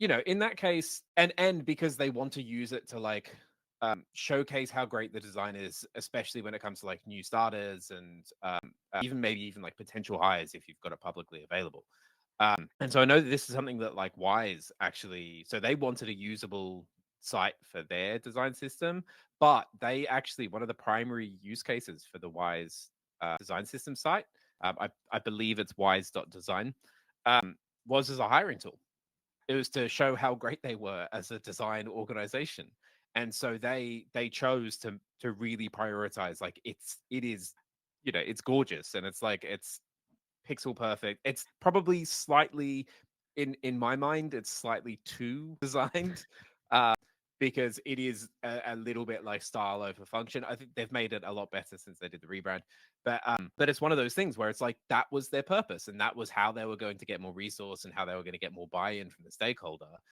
in that case, and because they want to use it to like showcase how great the design is, especially when it comes to like new starters and even maybe even like potential hires if you've got it publicly available. And so I know that this is something that like Wise actually, so they wanted a usable site for their design system, but they actually, one of the primary use cases for the Wise design system site, I believe it's wise.design, um, was as a hiring tool. It was to show how great they were as a design organization. And so they chose to really prioritize like it is, it's gorgeous, and it's like it's pixel perfect. It's probably slightly, in my mind, it's slightly too designed, uh, because it is a little bit like style over function. I think they've made it a lot better since they did the rebrand, but it's one of those things where it's like that was their purpose, and that was how they were going to get more resource and how they were going to get more buy-in from the stakeholder.